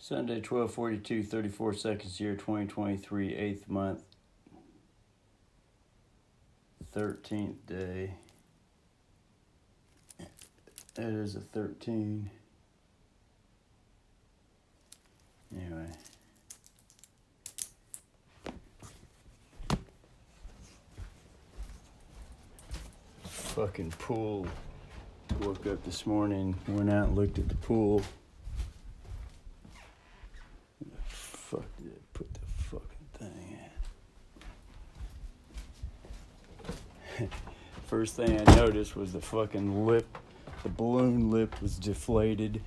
Sunday, 12:42, 34 seconds here, 2023, 8th month, 13th day. It is a 13. Anyway. Fucking pool. Woke up this morning, went out and looked at the pool. Where the fuck did I put the fucking thing in? First thing I noticed was the fucking lip. The balloon lip was deflated.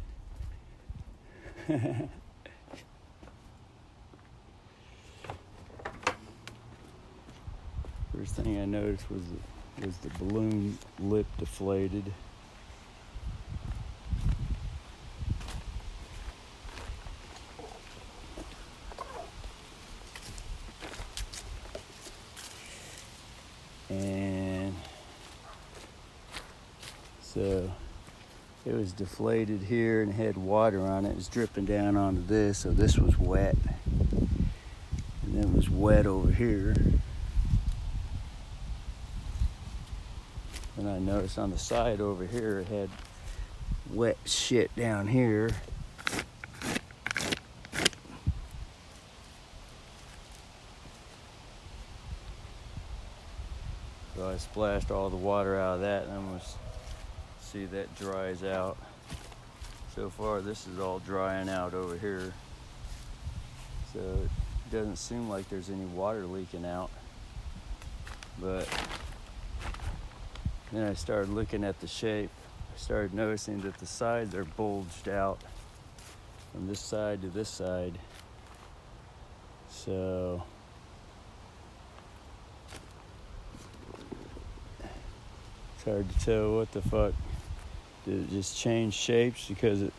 First thing I noticed was the balloon lip deflated. And so it was deflated here and had water on it. It was dripping down onto this, so this was wet. And then it was wet over here. And I noticed on the side over here it had wet shit down here. So I splashed all the water out of that, and I'm going to see that dries out. So far this is all drying out over here. So it doesn't seem like there's any water leaking out. But then I started looking at the shape. I started noticing that the sides are bulged out from this side to this side. So it's hard to tell what the fuck. Did it just change shapes because it's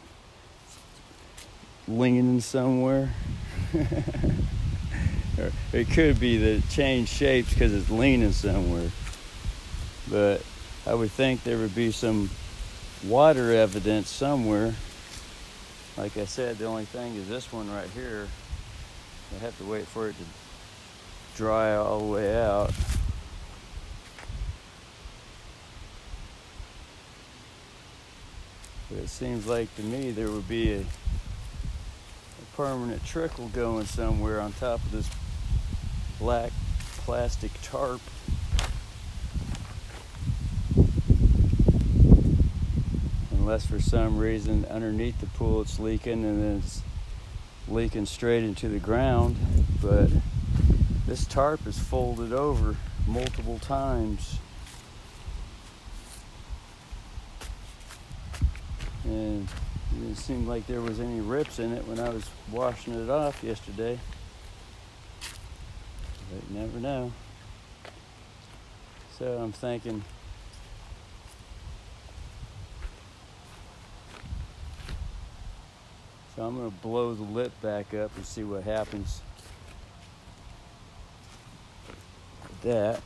leaning somewhere? Or it could be that it changed shapes because it's leaning somewhere. But I would think there would be some water evidence somewhere. Like I said, the only thing is this one right here. I have to wait for it to dry all the way out. But it seems like to me there would be a permanent trickle going somewhere on top of this black plastic tarp. Unless for some reason underneath the pool it's leaking and then it's leaking straight into the ground. But this tarp is folded over multiple times. And it didn't seem like there was any rips in it when I was washing it off yesterday. But you never know. So I'm thinking, so I'm going to blow the lip back up and see what happens with that.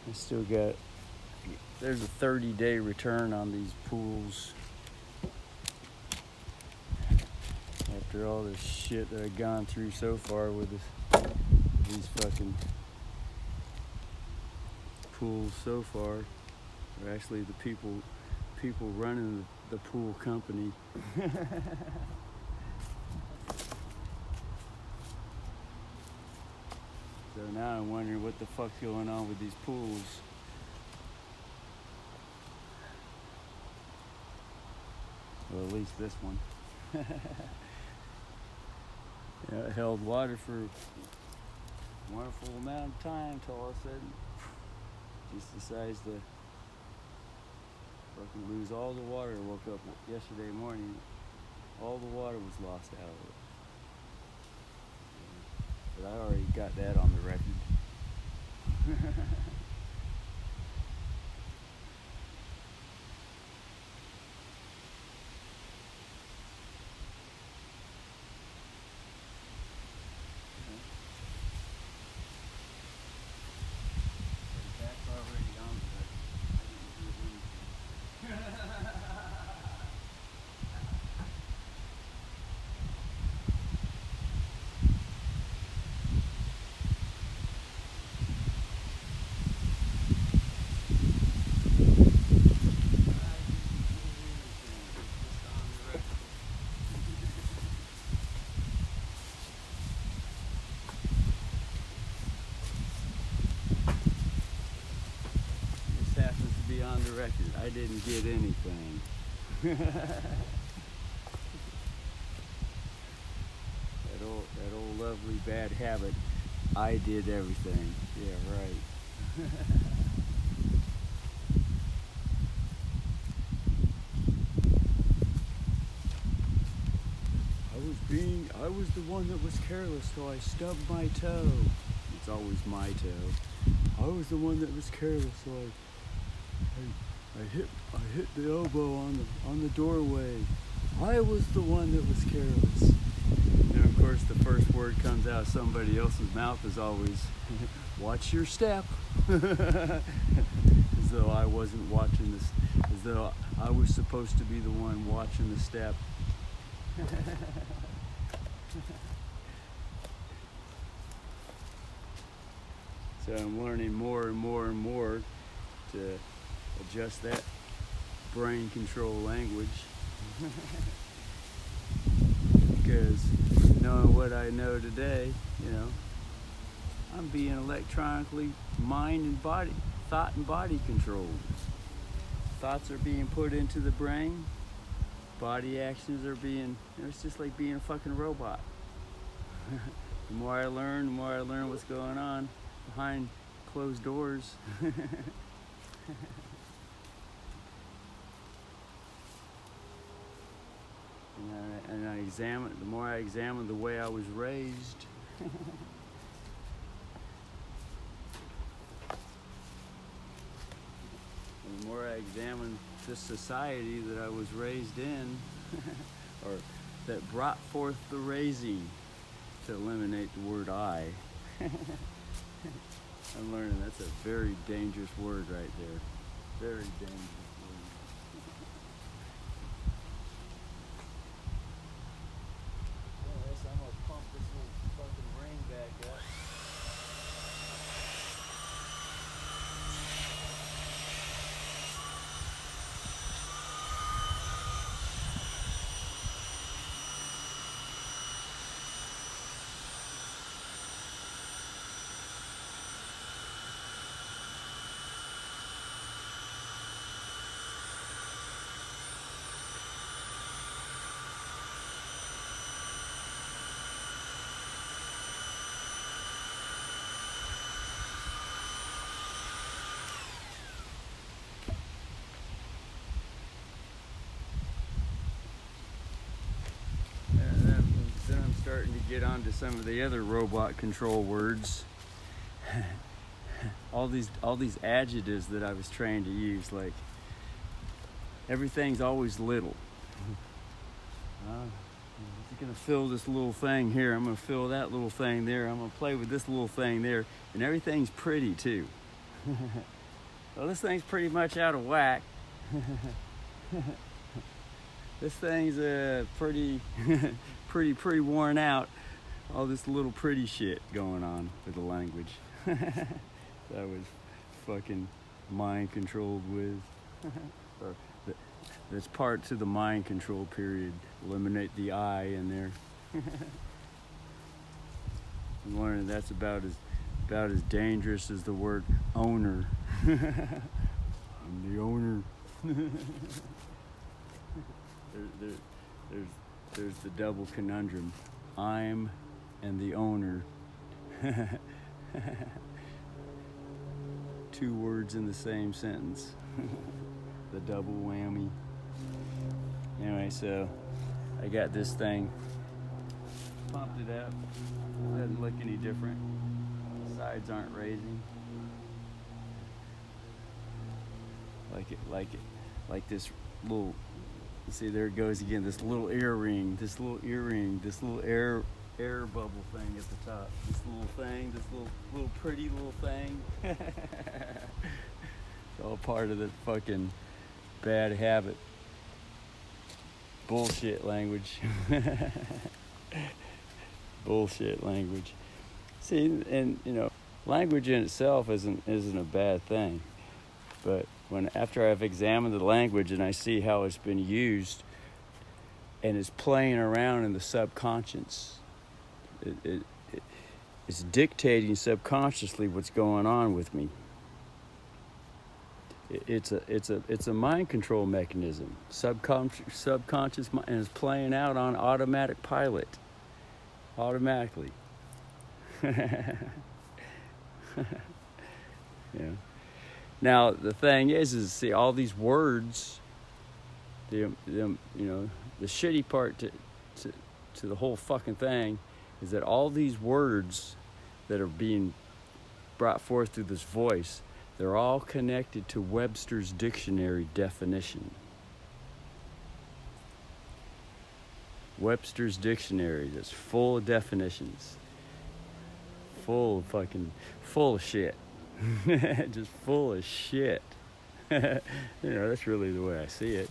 I still got, there's a 30-day return on these pools. After all this shit that I've gone through so far with these fucking pools so far, or actually the people running the pool company. So now I'm wondering what the fuck's going on with these pools. Well, at least this one. Yeah, it held water for a wonderful amount of time till all of a sudden just decides to fucking lose all the water. I woke up yesterday morning, all the water was lost out of it. But I already got that on the record. on the record. I didn't get anything. That old lovely bad habit. I did everything. Yeah, right. I was the one that was careless, so I stubbed my toe. It's always my toe. I was the one that was careless, so I hit the elbow on the doorway. I was the one that was careless. And of course, the first word comes out of somebody else's mouth is always, "Watch your step," as though I wasn't watching this, as though I was supposed to be the one watching the step. So I'm learning more and more and more to adjust that brain control language. Because knowing what I know today, I'm being electronically thought and body controlled. Thoughts are being put into the brain. Body actions are being, it's just like being a fucking robot. The more I learn what's going on behind closed doors. And the more I examine the way I was raised, and the more I examine this society that I was raised in, or that brought forth the raising, to eliminate the word I. I'm learning that's a very dangerous word right there. Very dangerous word. Anyways, I'm gonna pump this little fucking rain back up. Starting to get onto some of the other robot control words. all these adjectives that I was trained to use, like everything's always little. I'm gonna fill this little thing here, I'm gonna fill that little thing there, I'm gonna play with this little thing there, and everything's pretty too. Well, this thing's pretty much out of whack. This thing's pretty worn out. All this little pretty shit going on with the language. That was fucking mind controlled with. Or that's part to the mind control period. Eliminate the I in there. I'm learning that's about as dangerous as the word owner. I'm the owner. There's the double conundrum. I'm and the owner. Two words in the same sentence. The double whammy. Anyway, so I got this thing. Pumped it up. Doesn't look any different. The sides aren't raising. Like this little. See, there it goes again. This little earring, this little air bubble thing at the top. This little thing, this little pretty little thing. It's all part of the fucking bad habit. Bullshit language. Bullshit language. See, and language in itself isn't a bad thing, but after I've examined the language and I see how it's been used and it's playing around in the subconscious, it's dictating subconsciously what's going on with me. It's a mind control mechanism. Subconscious mind, and it's playing out on automatic pilot, automatically. Yeah. Now the thing is see all these words. The shitty part to the whole fucking thing is that all these words that are being brought forth through this voice, they're all connected to Webster's dictionary definition. Webster's dictionary that's full of definitions. Full of shit. Just full of shit. That's really the way I see it.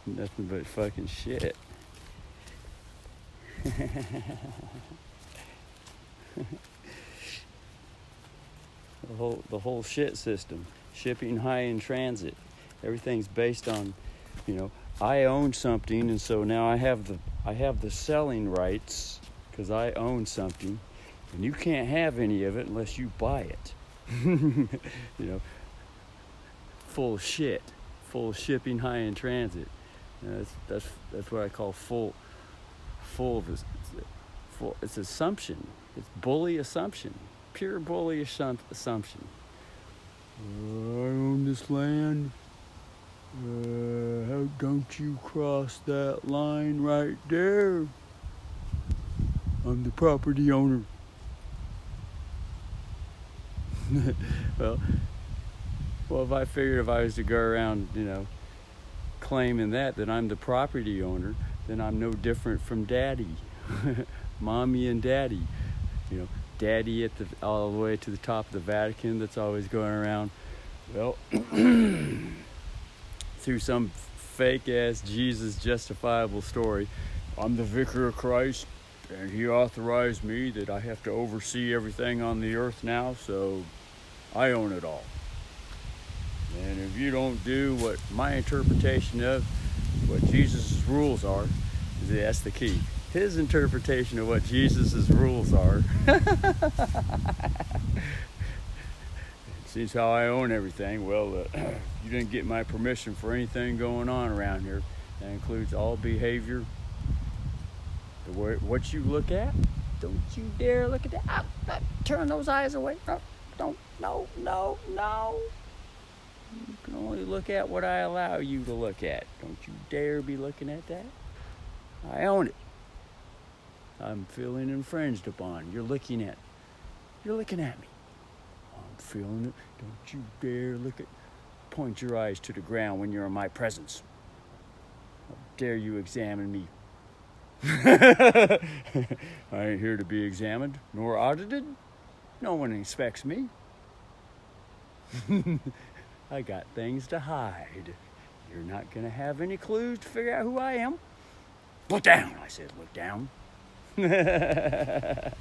Nothing but fucking shit. The whole shit system, shipping, high in transit, everything's based on, I own something, and so now I have the selling rights because I own something, and you can't have any of it unless you buy it. Full of shit, full of shipping, high in transit. That's what I call full of this. It's assumption. It's bully assumption. Pure bully assumption. I own this land. How don't you cross that line right there? I'm the property owner. Well, if I figured if I was to go around, claiming that I'm the property owner, then I'm no different from daddy. Mommy and daddy. Daddy all the way to the top of the Vatican that's always going around, through some fake-ass Jesus justifiable story. I'm the vicar of Christ, and he authorized me that I have to oversee everything on the earth now, so I own it all. And if you don't do what my interpretation of what Jesus' rules are, that's the key. His interpretation of what Jesus' rules are. Sees how I own everything. Well, you didn't get my permission for anything going on around here. That includes all behavior. What you look at, don't you dare look at that. Turn those eyes away. No. You can only look at what I allow you to look at. Don't you dare be looking at that. I own it. I'm feeling infringed upon. You're looking at me. I'm feeling it. Don't you dare point your eyes to the ground when you're in my presence. How dare you examine me? I ain't here to be examined nor audited. No one inspects me. I got things to hide. You're not gonna have any clues to figure out who I am. Look down, I said, look down. The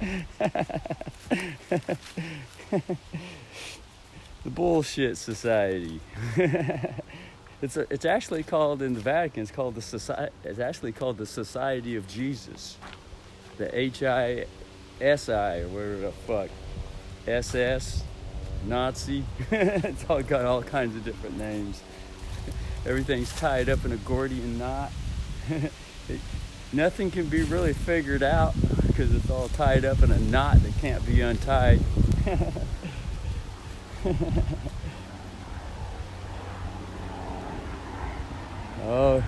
bullshit society. It's actually called in the Vatican. It's actually called the Society of Jesus, the HISI or whatever the fuck, SS, Nazi. It's all got all kinds of different names. Everything's tied up in a Gordian knot. Nothing can be really figured out because it's all tied up in a knot that can't be untied. Oh,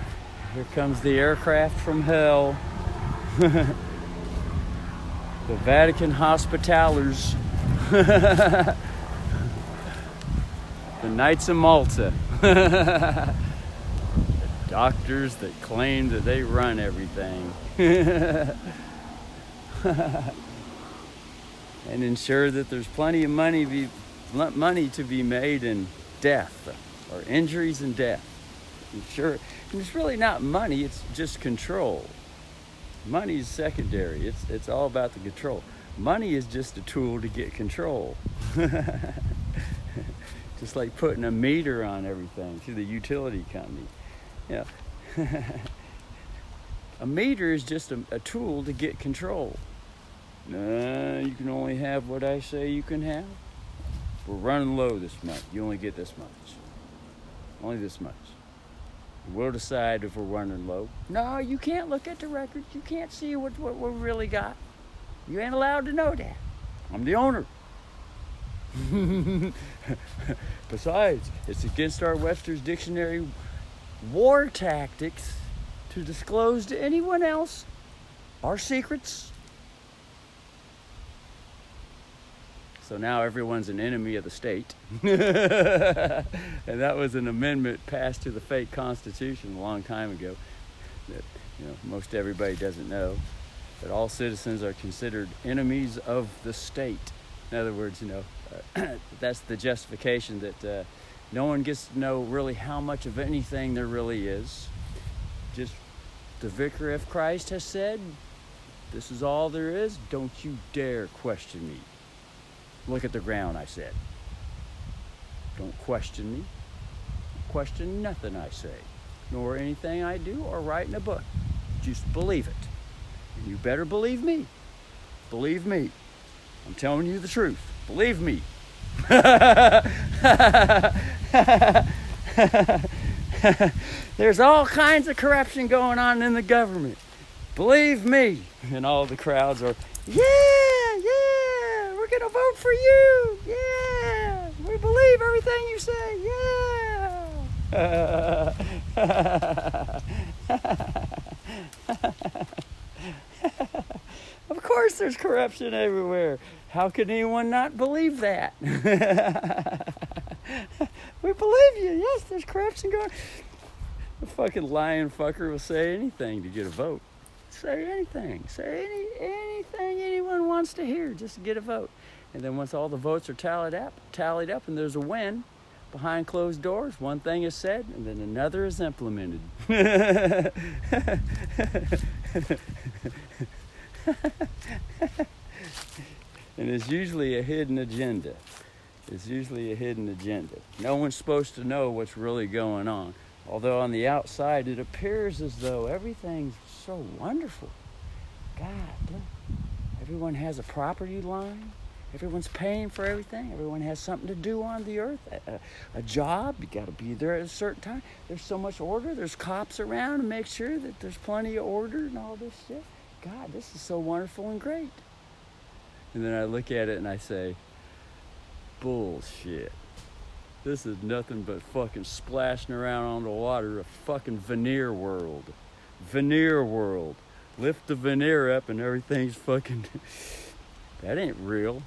here comes the aircraft from hell. The Vatican Hospitalers. The Knights of Malta. The doctors that claim that they run everything. And ensure that there's plenty of money to be made in death, or injuries and death. Sure, and it's really not money, it's just control. Money is secondary. It's all about the control. Money is just a tool to get control. Just like putting a meter on everything through the utility company. A meter is just a tool to get control. You can only have what I say you can have. we're running low this month. You only get this much. Only this much. We'll decide if we're running low. No, you can't look at the records. You can't see what we really got. You ain't allowed to know that. I'm the owner. Besides, it's against our Webster's Dictionary war tactics to disclose to anyone else our secrets. So now everyone's an enemy of the state. And that was an amendment passed to the fake Constitution a long time ago that most everybody doesn't know. That all citizens are considered enemies of the state. In other words, that's the justification that no one gets to know really how much of anything there really is. Just the Vicar of Christ has said, this is all there is. Don't you dare question me. Look at the ground, I said. Don't question me. Question nothing I say, nor anything I do or write in a book. Just believe it. And you better believe me. Believe me. I'm telling you the truth. Believe me. There's all kinds of corruption going on in the government. Believe me. And all the crowds are, yeah, we're going to vote for you. Yeah, we believe everything you say. Yeah. Of course there's corruption everywhere. How can anyone not believe that? We believe you. Yes, there's corruption going on. The fucking lying fucker will say anything to get a vote. Say anything. Say anything anyone wants to hear just to get a vote. And then once all the votes are tallied up and there's a win, behind closed doors, one thing is said and then another is implemented. And it's usually a hidden agenda. No one's supposed to know what's really going on. Although on the outside, it appears as though everything's so wonderful. God, look. Everyone has a property line. Everyone's paying for everything. Everyone has something to do on the earth. A job, you got to be there at a certain time. There's so much order. There's cops around to make sure that there's plenty of order and all this shit. God, this is so wonderful and great. And then I look at it and I say, bullshit. This is nothing but fucking splashing around on the water, a fucking veneer world. Lift the veneer up and everything's fucking... That ain't real.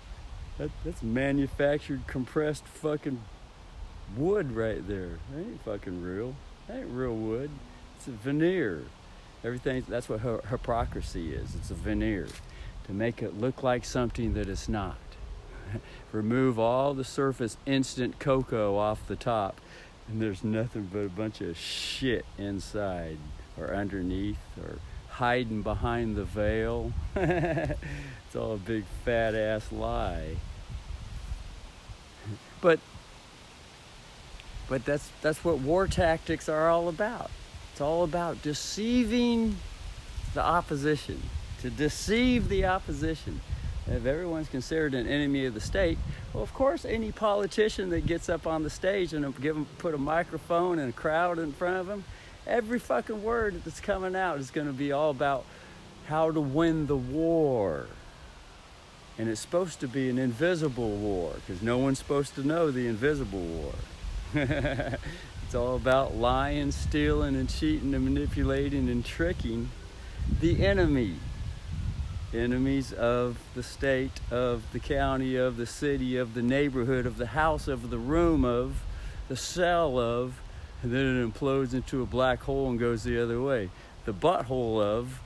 That's manufactured, compressed fucking wood right there. That ain't fucking real. That ain't real wood. It's a veneer. That's what hypocrisy is. It's a veneer. To make it look like something that it's not. Remove all the surface instant cocoa off the top, and there's nothing but a bunch of shit inside or underneath or hiding behind the veil. It's all a big fat ass lie. But that's what war tactics are all about. It's all about deceiving the opposition. To deceive the opposition. If everyone's considered an enemy of the state, well, of course, any politician that gets up on the stage and put a microphone and a crowd in front of him, every fucking word that's coming out is going to be all about how to win the war. And it's supposed to be an invisible war, because no one's supposed to know the invisible war. It's all about lying, stealing, and cheating, and manipulating, and tricking the enemy. Enemies of the state, of the county, of the city, of the neighborhood, of the house, of the room, of the cell of, and then it implodes into a black hole and goes the other way. The butthole of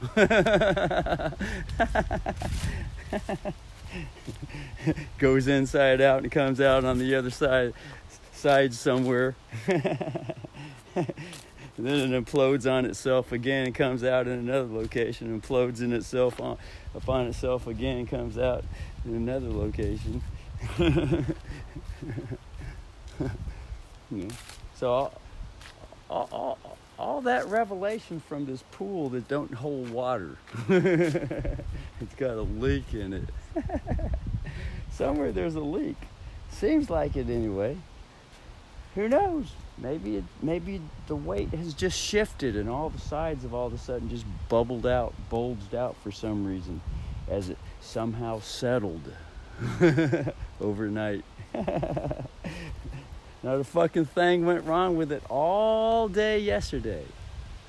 goes inside out and comes out on the other side somewhere. And then it implodes on itself again and comes out in another location, implodes in itself upon itself again and comes out in another location. So all that revelation from this pool that don't hold water. It's got a leak in it. Somewhere there's a leak. Seems like it anyway. Who knows? Maybe the weight has just shifted and all the sides have all of a sudden just bulged out for some reason as it somehow settled overnight. Now the fucking thing went wrong with it all day yesterday.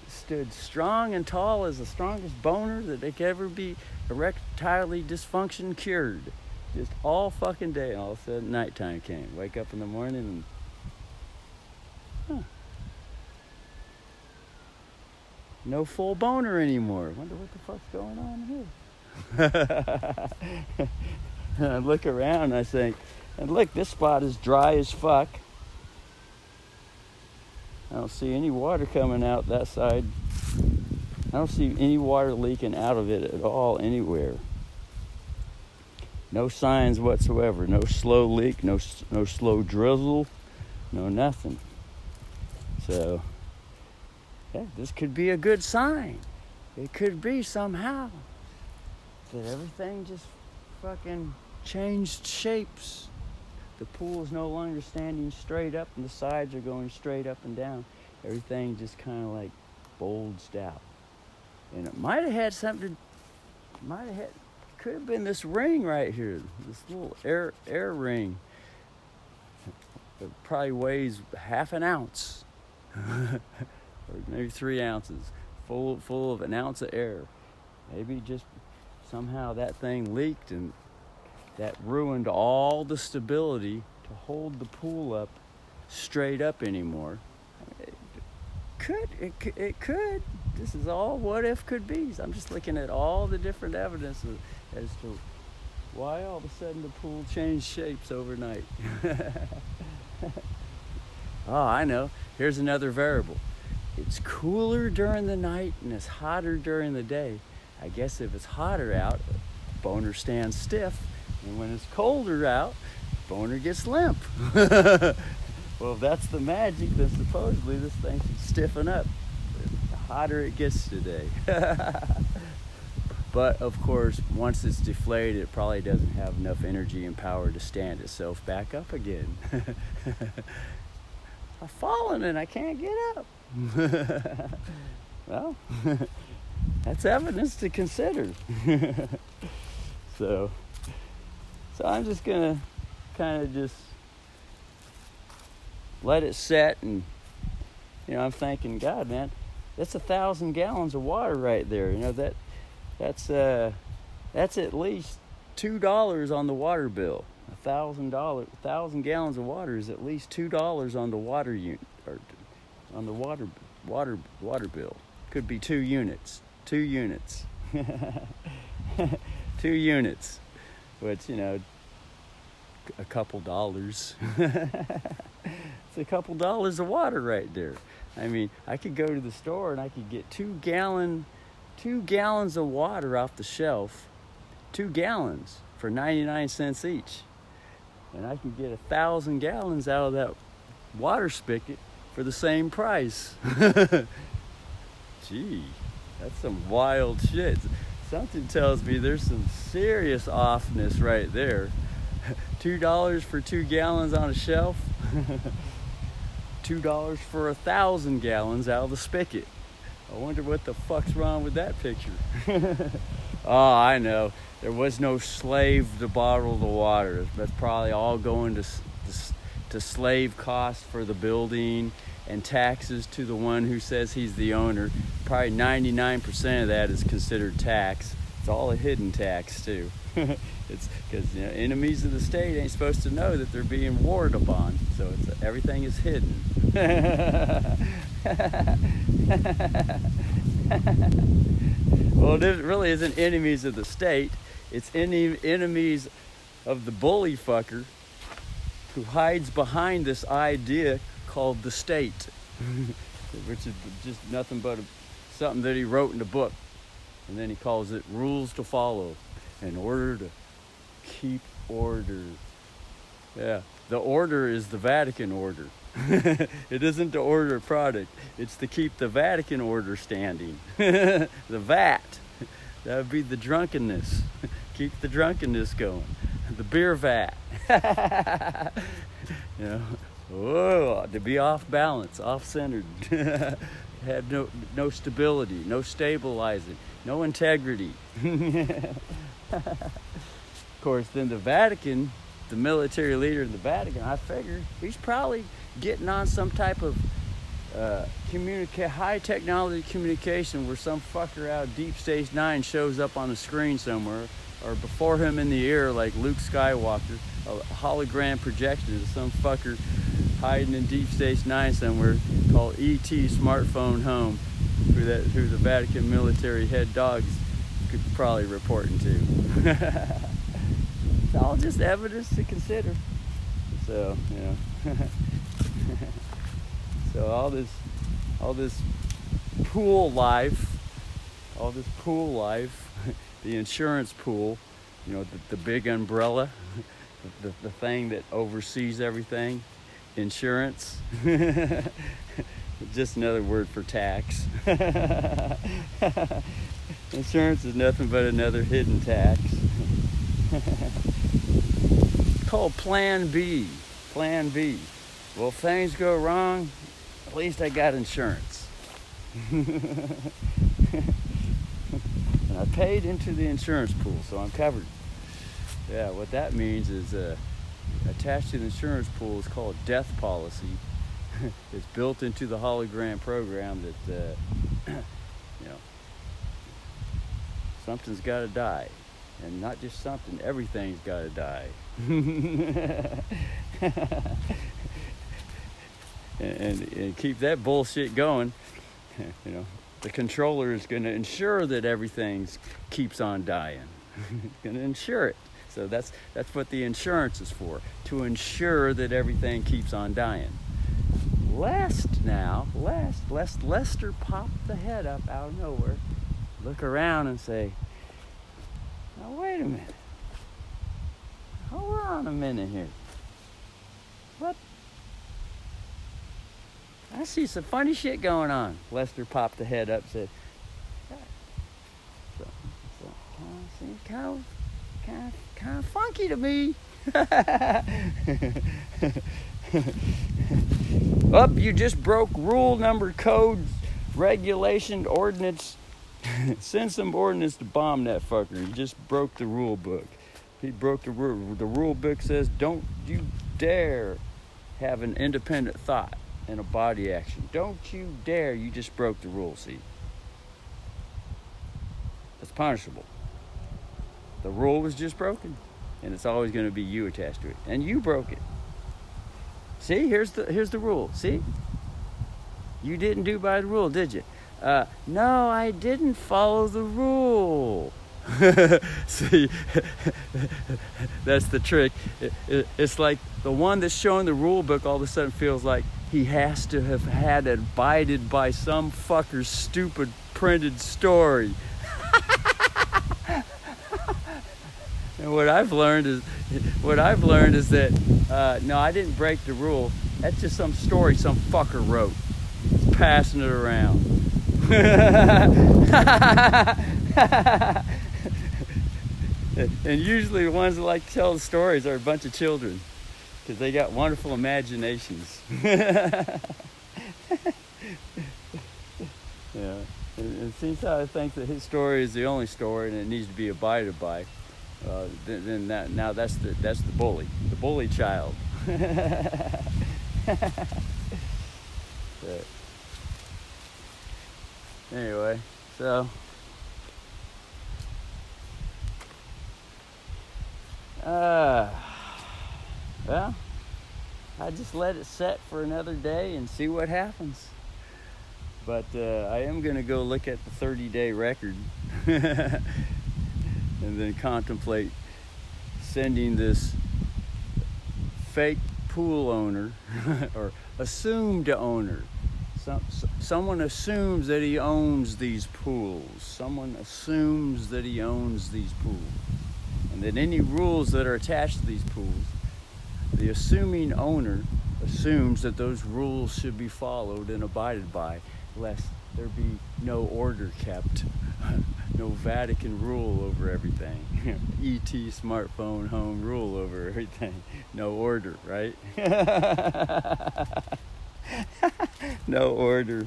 It stood strong and tall as the strongest boner that it could ever be erectile dysfunction cured. Just all fucking day, and all of a sudden nighttime came. Wake up in the morning and no full boner anymore. Wonder what the fuck's going on here. And I look around and I think, and look, this spot is dry as fuck. I don't see any water coming out that side. I don't see any water leaking out of it at all anywhere. No signs whatsoever. No slow leak, no slow drizzle, no nothing. So, yeah, this could be a good sign. It could be somehow that everything just fucking changed shapes. The pool is no longer standing straight up and the sides are going straight up and down. Everything just kind of like bulged out. And it might have had something, could have been this ring right here, this little air ring. It probably weighs half an ounce, or maybe 3 ounces, full of an ounce of air. Maybe just somehow that thing leaked and that ruined all the stability to hold the pool up straight up anymore. It could. This is all what if could be. I'm just looking at all the different evidence as to why all of a sudden the pool changed shapes overnight. Oh, I know. Here's another variable. It's cooler during the night and it's hotter during the day. I guess if it's hotter out, boner stands stiff. And when it's colder out, boner gets limp. Well, if that's the magic, then supposedly this thing should stiffen up the hotter it gets today. But, of course, once it's deflated, it probably doesn't have enough energy and power to stand itself back up again. I've fallen and I can't get up. Well, that's evidence to consider. So I'm just going to kind of just let it set. And, I'm thinking, God, man, that's 1,000 gallons of water right there. That's at least $2 on the water bill. $1,000 gallons of water is at least $2 on the water unit, or on the water bill. Could be 2 units. 2 units. 2 units. Which, a couple dollars. It's a couple dollars of water right there. I mean, I could go to the store and I could get 2 gallons of water off the shelf, 2 gallons for 99 cents each. And I can get 1,000 gallons out of that water spigot for the same price. Gee, that's some wild shit. Something tells me there's some serious offness right there. $2 for 2 gallons on a shelf. $2 for 1,000 gallons out of the spigot. I wonder what the fuck's wrong with that picture. Oh, I know. There was no slave to bottle the water. That's probably all going to slave costs for the building and taxes to the one who says he's the owner. Probably 99% of that is considered tax. It's all a hidden tax, too. It's because enemies of the state ain't supposed to know that they're being warred upon. So everything is hidden. Well, it really isn't enemies of the state. It's enemies of the bully fucker who hides behind this idea called the state, which is just nothing but something that he wrote in a book. And then he calls it rules to follow in order to keep order. Yeah, the order is the Vatican order. It isn't to order a product. It's to keep the Vatican order standing. The VAT. That would be the drunkenness. Keep the drunkenness going. the beer vat. You know, whoa, to be off balance, off centered. Had no stability, no stabilizing, no integrity. Of course, then the Vatican, the military leader in the Vatican, I figure he's probably getting on some type of high technology communication where some fucker out of Deep Space Nine shows up on the screen somewhere, or before him in the air like Luke Skywalker, a hologram projection of some fucker hiding in Deep Space Nine somewhere called E.T. Smartphone Home, who the Vatican military head dogs could probably reporting to. It's all just evidence to consider. So, you know. So all this pool life, the insurance pool, you know, the big umbrella, the thing that oversees everything, insurance, just another word for tax. Insurance is nothing but another hidden tax. Called Plan B. Plan B. Well, if things go wrong, at least I got insurance. And I paid into the insurance pool, so I'm covered. Yeah, what that means is attached to the insurance pool is called a death policy. It's built into the hologram program that, you know, something's got to die. And not just something, everything's got to die. and keep that bullshit going. You know, the controller is going to ensure that everything keeps on dying. It's going to ensure it. So that's what the insurance is for, to ensure that everything keeps on dying. Lest Lester pop the head up out of nowhere, look around and say, now wait a minute. Hold on a minute here. What? I see some funny shit going on. Lester popped the head up and said, seems kind of funky to me. Up, you just broke rule, number, code, regulation, ordinance. Send some ordinance to bomb that fucker. He just broke the rule book. He broke the rule. The rule book says, don't you dare have an independent thought and a body action. Don't you dare. You just broke the rule, see? It's punishable. The rule was just broken, and it's always going to be you attached to it. And you broke it. See, here's the rule. See? You didn't do by the rule, did you? No, I didn't follow the rule. See, that's the trick. It's like the one that's showing the rule book all of a sudden feels like he has to have had abided by some fucker's stupid printed story. And what I've learned is that no, I didn't break the rule. That's just some story some fucker wrote. He's passing it around. And usually the ones that like to tell the stories are a bunch of children, because they got wonderful imaginations. Yeah, and since I think that his story is the only story and it needs to be abided by, then now that's the bully child. But anyway, so well, I just let it set for another day and see what happens. But I am going to go look at the 30-day record and then contemplate sending this fake pool owner or assumed owner. Someone assumes that he owns these pools. Someone assumes that he owns these pools. And that any rules that are attached to these pools, the assuming owner assumes that those rules should be followed and abided by, lest there be no order kept no Vatican rule over everything. ET smartphone home rule over everything. No order, right? No order.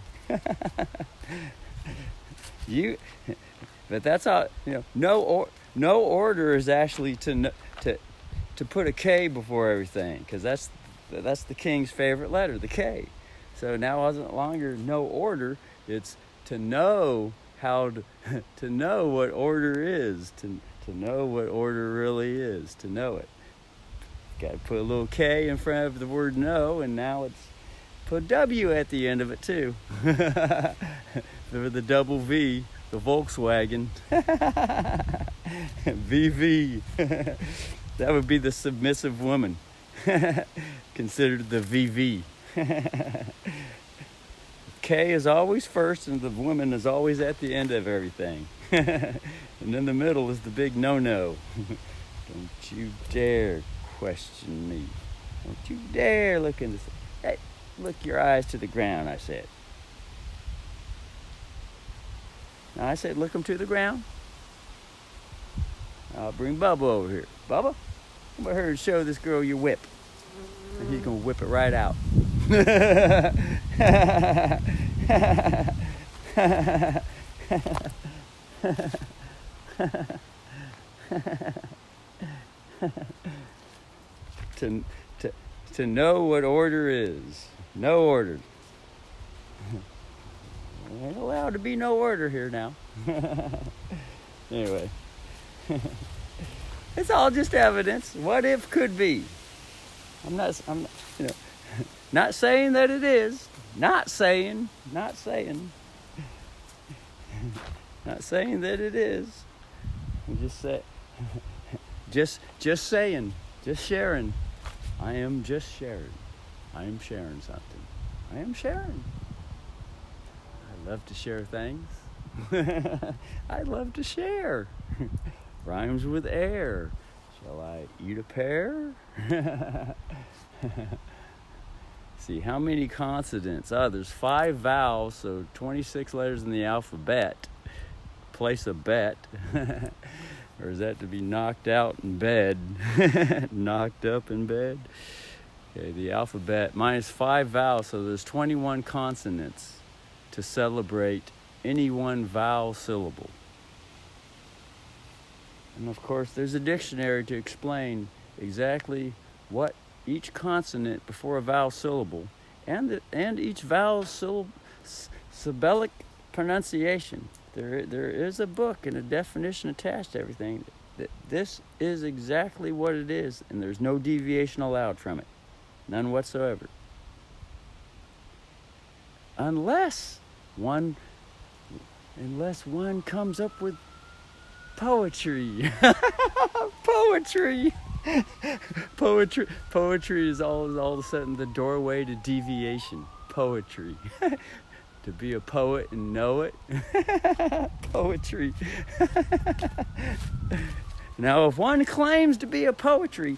But that's how, no order is actually to put a K before everything, because that's the king's favorite letter, the K. So now isn't longer no order, it's to know how to know what order is, to know what order really is, to know it. Got to put a little K in front of the word no, and now it's put W at the end of it too. The double V, the Volkswagen. VV. That would be the submissive woman. Considered the VV. K is always first, and the woman is always at the end of everything. And in the middle is the big no-no. Don't you dare question me. Don't you dare look in this. Hey, look your eyes to the ground, I said. Now I said, look them to the ground. I'll bring Bubba over here. Bubba, come over here and show this girl your whip. And he's going to whip it right out. To know what order is. No order. There ain't allowed to be no order here now. Anyway. It's all just evidence. What if could be. I'm not not saying that it is. Not saying that it is. I'm just saying, just sharing. I am just sharing. I am sharing something. I am sharing. I love to share things. I love to share. Rhymes with air. Shall I eat a pear? See, how many consonants? There's 5 vowels, so 26 letters in the alphabet. Place a bet. Or is that to be knocked out in bed? Knocked up in bed? Okay, the alphabet minus 5 vowels, so there's 21 consonants to celebrate any one vowel syllable. And of course, there's a dictionary to explain exactly what each consonant before a vowel syllable and each vowel syllabic pronunciation. There is a book and a definition attached to everything that this is exactly what it is, and there's no deviation allowed from it. None whatsoever. Unless one comes up with poetry. Poetry is all of a sudden the doorway to deviation. Poetry. To be a poet and know it. Poetry. Now, if one claims to be a poetry,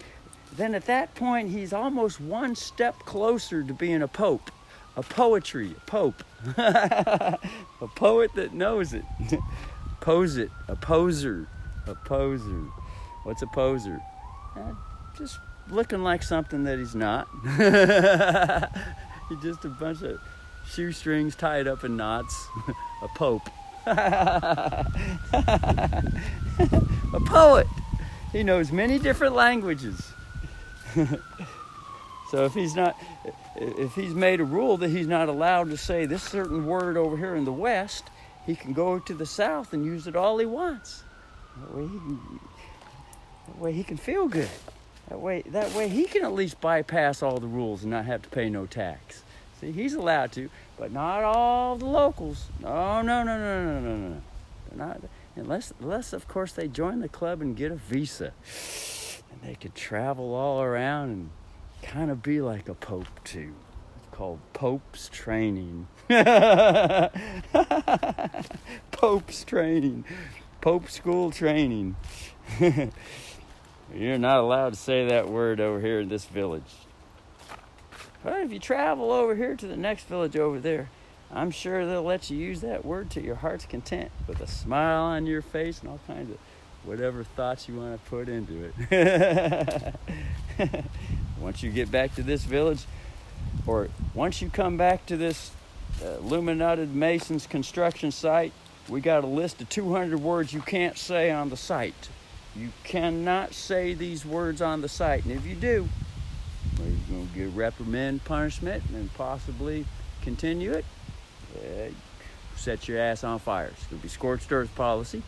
then at that point he's almost one step closer to being a pope. A poetry, a pope. A poet that knows it. Pose it, a poser. A poser. What's a poser? Just looking like something that he's not. He's just a bunch of shoestrings tied up in knots. A pope. A poet. He knows many different languages. So if he's made a rule that he's not allowed to say this certain word over here in the West, he can go to the South and use it all he wants. That way he can feel good. That way he can at least bypass all the rules and not have to pay no tax. See, he's allowed to, but not all the locals. No. They're not, unless of course they join the club and get a visa. And they could travel all around and kind of be like a pope too. It's called Pope's training. Pope's training. Pope school training. You're not allowed to say that word over here in this village. But if you travel over here to the next village over there, I'm sure they'll let you use that word to your heart's content with a smile on your face and all kinds of whatever thoughts you want to put into it. Once you get back to this village, or once you come back to this Illuminated Masons construction site, we got a list of 200 words you can't say on the site. You cannot say these words on the site, and if you do, well, you're going to get reprimand, punishment, and possibly continue it. Set your ass on fire. It's going to be scorched earth policy.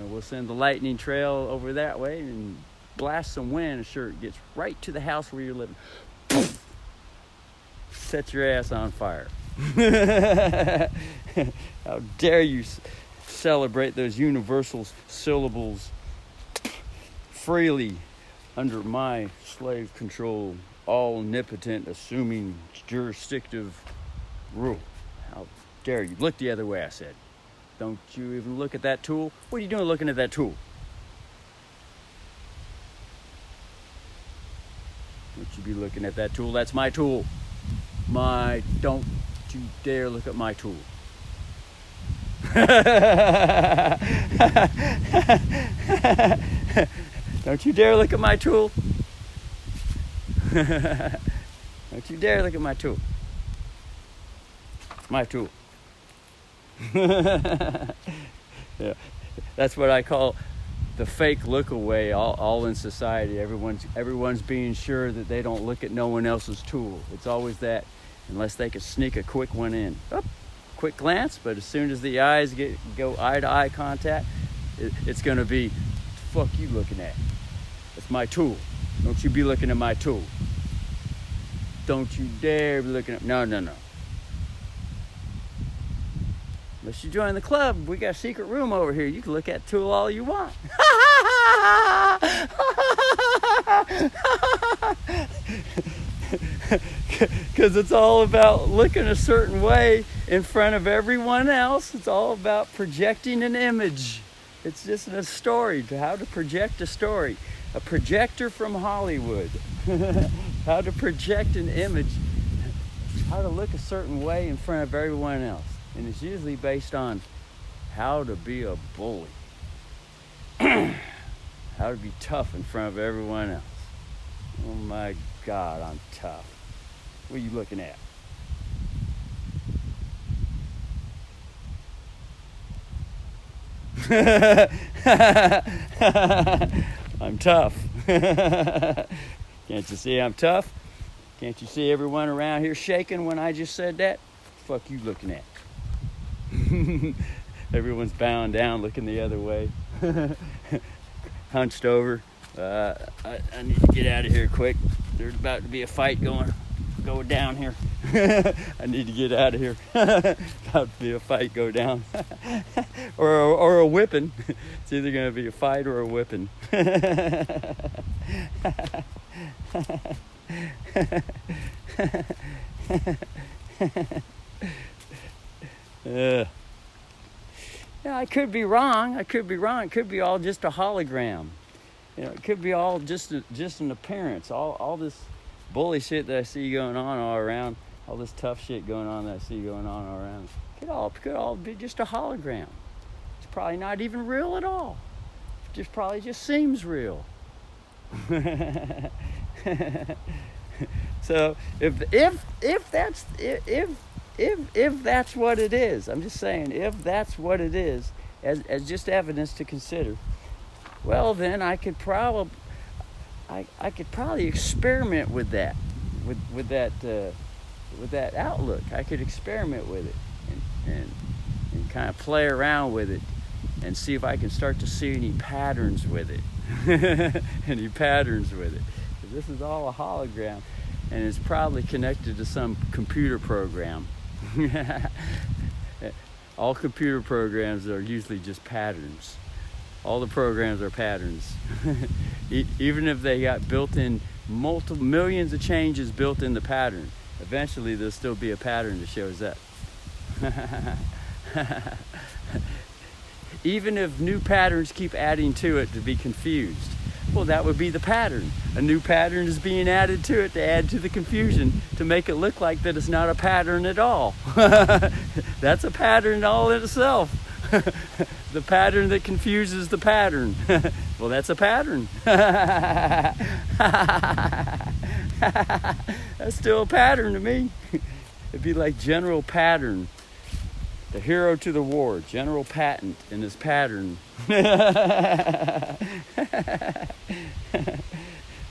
We'll send the lightning trail over that way and blast some wind. I'm sure it gets right to the house where you're living. Set your ass on fire. How dare you celebrate those universal syllables freely under my slave control, all omnipotent, assuming jurisdictive rule. How dare you? Look the other way, I said. Don't you even look at that tool? What are you doing looking at that tool? Don't you be looking at that tool? That's my tool. Don't you dare look at my tool. Don't you dare look at my tool. Don't you dare look at my tool. It's my tool. Yeah, that's what I call the fake look away. All in society, everyone's being sure that they don't look at no one else's tool. It's always that, unless they could sneak a quick one in. Quick glance, but as soon as the eyes go eye to eye contact, it's going to be, fuck you looking at? It's my tool. Don't you be looking at my tool. Don't you dare be looking at, no. Unless you join the club, we got a secret room over here. You can look at the tool all you want. Because it's all about looking a certain way in front of everyone else. It's all about projecting an image. It's just a story, how to project a story. A projector from Hollywood. How to project an image. How to look a certain way in front of everyone else. And it's usually based on how to be a bully. How to be tough in front of everyone else. Oh my God, I'm tough. What are you looking at? I'm tough. Can't you see I'm tough? Can't you see everyone around here shaking when I just said that? Fuck you looking at? Everyone's bowing down, looking the other way. Hunched over. I need to get out of here quick. There's about to be a fight going down here. I need to get out of here. About to be a fight go down. or a whipping. It's either going to be a fight or a whipping. Yeah, I could be wrong. It could be all just a hologram. It could be all just an appearance. All this bully shit that I see going on all around, all this tough shit going on that I see going on all around, could all be just a hologram. It's probably not even real at all. It just probably just seems real. So if that's what it is, I'm just saying, if that's what it is, as just evidence to consider, well then I could probably experiment with that, with that outlook. I could experiment with it and kind of play around with it and see if I can start to see any patterns with it. Any patterns with it. 'Cause this is all a hologram, and it's probably connected to some computer program. All computer programs are usually just patterns. All the programs are patterns. Even if they got built-in multiple millions of changes built in the pattern, eventually there'll still be a pattern that shows up. Even if new patterns keep adding to it to be confused, Well, that would be the pattern. A new pattern is being added to it to add to the confusion, to make it look like that it's not a pattern at all. That's a pattern all in itself. The pattern that confuses the pattern. Well, that's a pattern. That's still a pattern to me. It'd be like General Pattern, the hero to the war, General Patton in his pattern. And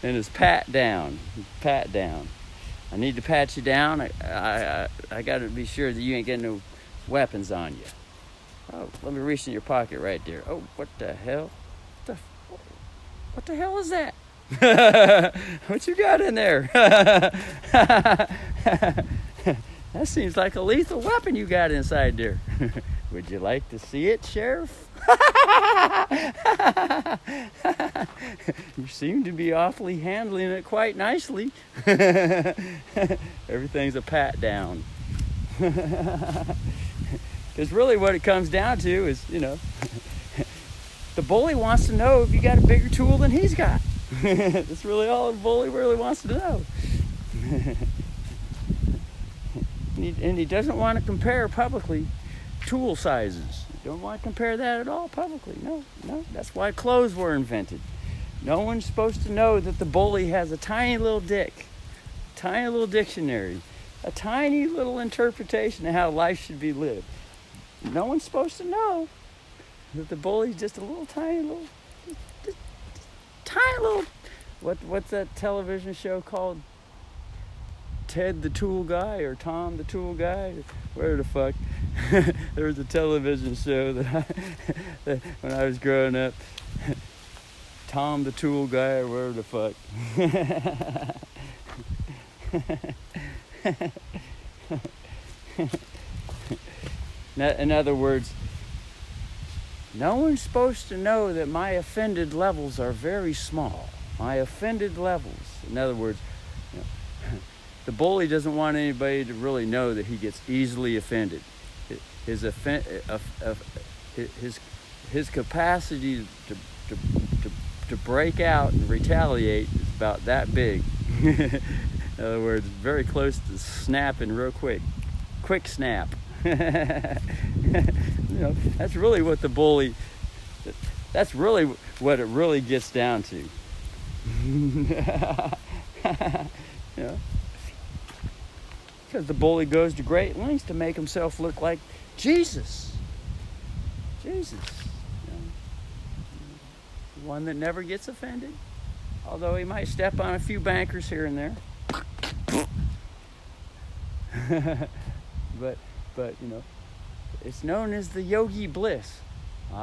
his pat down. I need to pat you down. I got to be sure that you ain't got no weapons on you. Oh, let me reach in your pocket right there. Oh, what the hell? What the hell is that? What you got in there? That seems like a lethal weapon you got inside there. Would you like to see it, Sheriff? You seem to be awfully handling it quite nicely. Everything's a pat down. Because really what it comes down to is, the bully wants to know if you got a bigger tool than he's got. That's really all the bully really wants to know. And he doesn't want to compare publicly tool sizes. He don't want to compare that at all publicly. No. That's why clothes were invented. No one's supposed to know that the bully has a tiny little tiny little dictionary, a tiny little interpretation of how life should be lived. No one's supposed to know that the bully's just a little tiny little, what's that television show called? Ted the Tool Guy or Tom the Tool Guy? Where the fuck? There was a television show that when I was growing up. Tom the Tool Guy or where the fuck. In other words, no one's supposed to know that my offended levels are very small. My offended levels. In other words, the bully doesn't want anybody to really know that he gets easily offended. His capacity to break out and retaliate is about that big. In other words, very close to snapping real quick. Quick snap. That's really what the bully, that's really what it really gets down to. Because the bully goes to great lengths to make himself look like Jesus. One that never gets offended, although he might step on a few bankers here and there. but it's known as the Yogi Bliss. Can't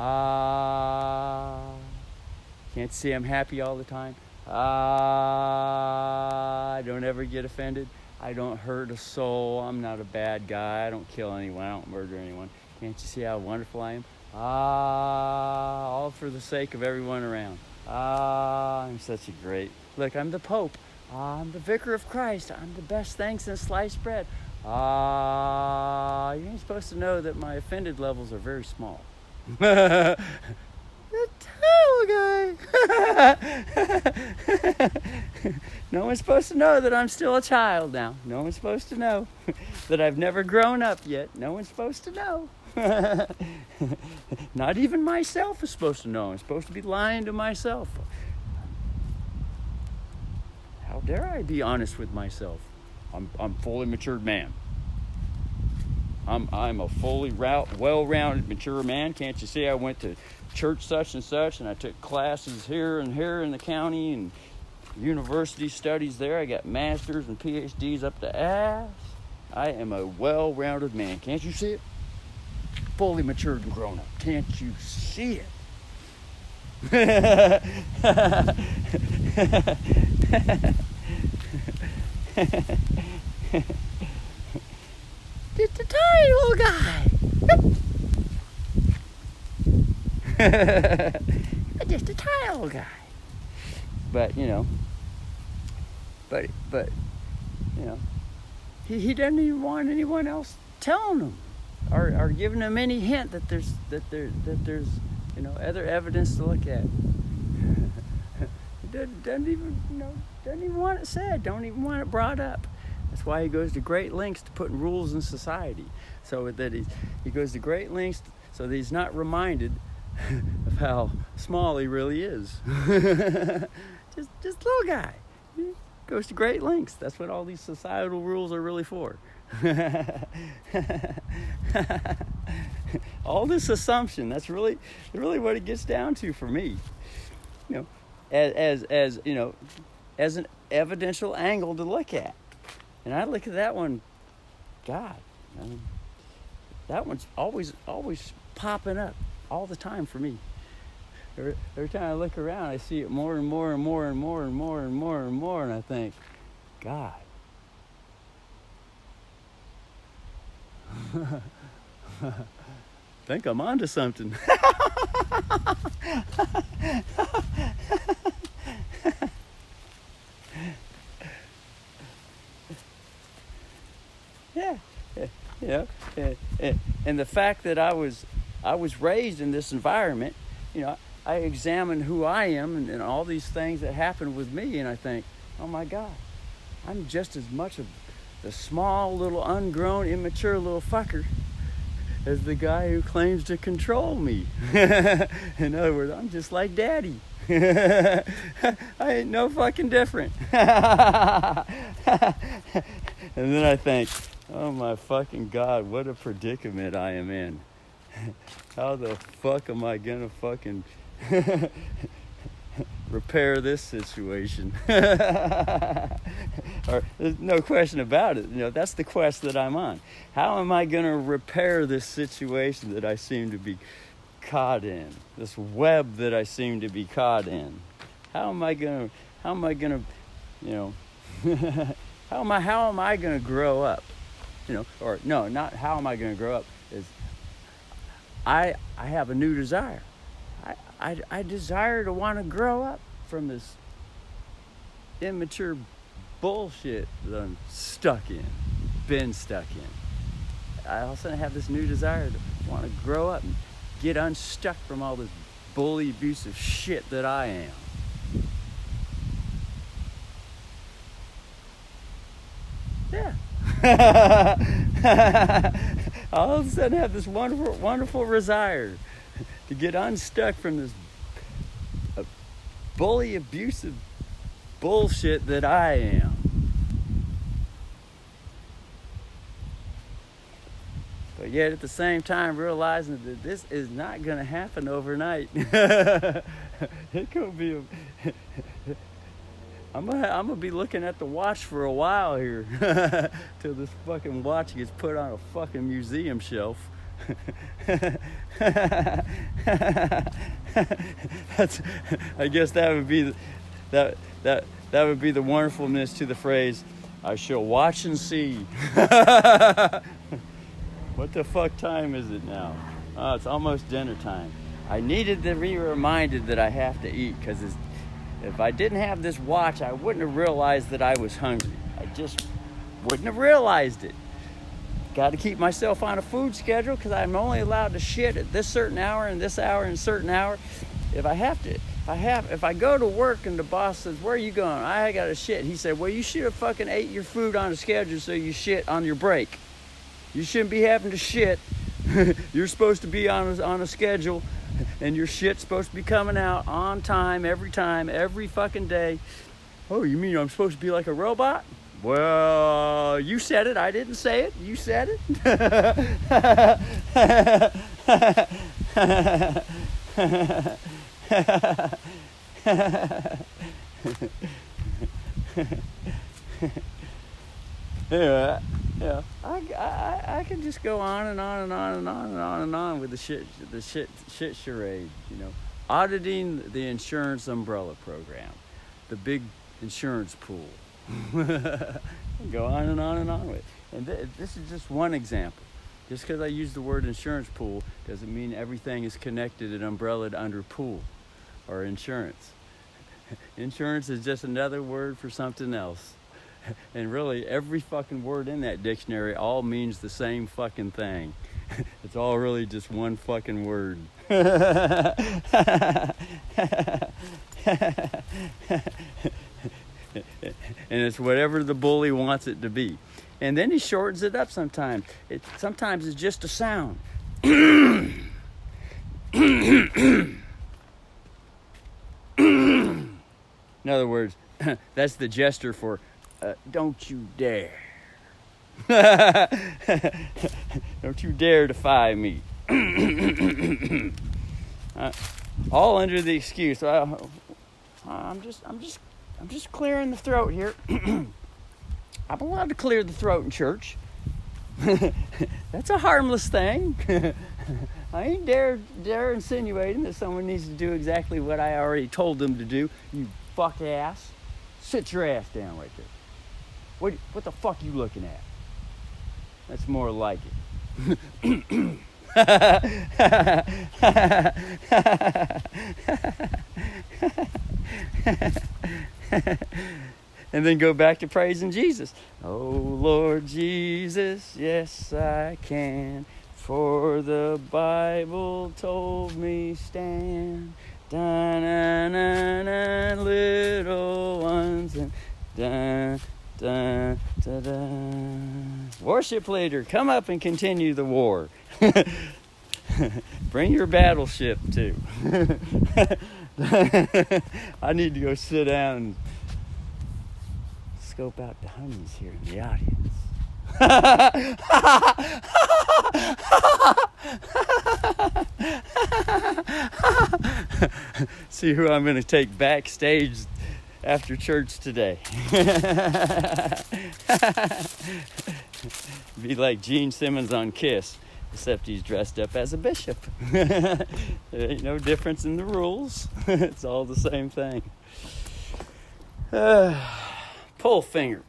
see I'm happy all the time. I don't ever get offended. I don't hurt a soul. I'm not a bad guy. I don't kill anyone. I don't murder anyone. Can't you see how wonderful I am? All for the sake of everyone around. I'm such a great... Look, I'm the Pope. I'm the Vicar of Christ. I'm the best thing since sliced bread. You ain't supposed to know that my offended levels are very small. The towel guy. No one's supposed to know that I'm still a child now. No one's supposed to know that I've never grown up yet. No one's supposed to know. Not even myself is supposed to know. I'm supposed to be lying to myself. How dare I be honest with myself? I'm fully matured man. I'm a fully well-rounded mature man. Can't you see I went to church such and such, and I took classes here and here in the county and university studies there. I got masters and PhDs up the ass. I am a well-rounded man. Can't you see it? Fully matured and grown up. Can't you see it? It's the tiny little guy. Just a tiny little guy. But he doesn't even want anyone else telling him or giving him any hint that there's other evidence to look at. doesn't even, doesn't even want it said, don't even want it brought up. That's why he goes to great lengths to put rules in society, so that he goes to great lengths so that he's not reminded of how small he really is. just little guy. He goes to great lengths. That's what all these societal rules are really for. All this assumption, that's really what it gets down to for me. As an evidential angle to look at. And I look at that one, God, I mean, that one's always popping up all the time for me. Every time I look around, I see it more and more and more and more and more and more and more, and I think, God. Think I'm onto something. Yeah, and the fact that I was raised in this environment, I examine who I am and all these things that happen with me, and I think, oh my God, I'm just as much of the small, little, ungrown, immature little fucker as the guy who claims to control me. In other words, I'm just like Daddy. I ain't no fucking different. And then I think, oh my fucking God, what a predicament I am in. How the fuck am I gonna fucking repair this situation? Or there's no question about it. That's the quest that I'm on. How am I gonna repair this situation that I seem to be caught in? This web that I seem to be caught in. How am I gonna how am I gonna grow up? Or no, not how am I gonna grow up, is I have a new desire. I desire to want to grow up from this immature bullshit that I'm been stuck in. I also have this new desire to want to grow up and get unstuck from all this bully, abusive shit that I am. Yeah. All of a sudden I have this wonderful, wonderful desire to get unstuck from this bully, abusive bullshit that I am. But yet at the same time realizing that this is not going to happen overnight. It could be I'm gonna be looking at the watch for a while here till this fucking watch gets put on a fucking museum shelf. I guess that would be that would be the wonderfulness to the phrase, I shall watch and see. What the fuck time is it now? Oh, it's almost dinner time. I needed to be reminded that I have to eat, because if I didn't have this watch, I wouldn't have realized that I was hungry. I just wouldn't have realized it. Got to keep myself on a food schedule, because I'm only allowed to shit at this certain hour and this hour and certain hour. If I go to work and the boss says, where are you going? I got to shit. He said, well, you should have fucking ate your food on a schedule so you shit on your break. You shouldn't be having to shit. You're supposed to be on a schedule, and your shit's supposed to be coming out on time, every fucking day. Oh, you mean I'm supposed to be like a robot? Well, you said it. I didn't say it. You said it. Yeah, I can just go on and on and on and on and on and on with the shit charade, Auditing the insurance umbrella program, the big insurance pool. Go on and on and on with it. And this is just one example. Just because I use the word insurance pool doesn't mean everything is connected and umbrellaed under pool or insurance. Insurance is just another word for something else. And really, every fucking word in that dictionary all means the same fucking thing. It's all really just one fucking word. And it's whatever the bully wants it to be. And then he shortens it up sometimes. Sometimes it's just a sound. In other words, that's the gesture for don't you dare. Don't you dare defy me. All under the excuse. I'm just clearing the throat here. I'm allowed to clear the throat in church. That's a harmless thing. I ain't dare insinuating that someone needs to do exactly what I already told them to do. You fuck ass. Sit your ass down right there. What the fuck you looking at? That's more like it. And then go back to praising Jesus. Oh, Lord Jesus, yes, I can. For the Bible told me stand. Da-na-na-na, little ones. And da-da-da-da. Worship leader, come up and continue the war. Bring your battleship, too. I need to go sit down and scope out the honeys here in the audience. See who I'm going to take backstage after church today. Be like Gene Simmons on Kiss, except he's dressed up as a bishop. There ain't no difference in the rules. It's all the same thing. Pull finger.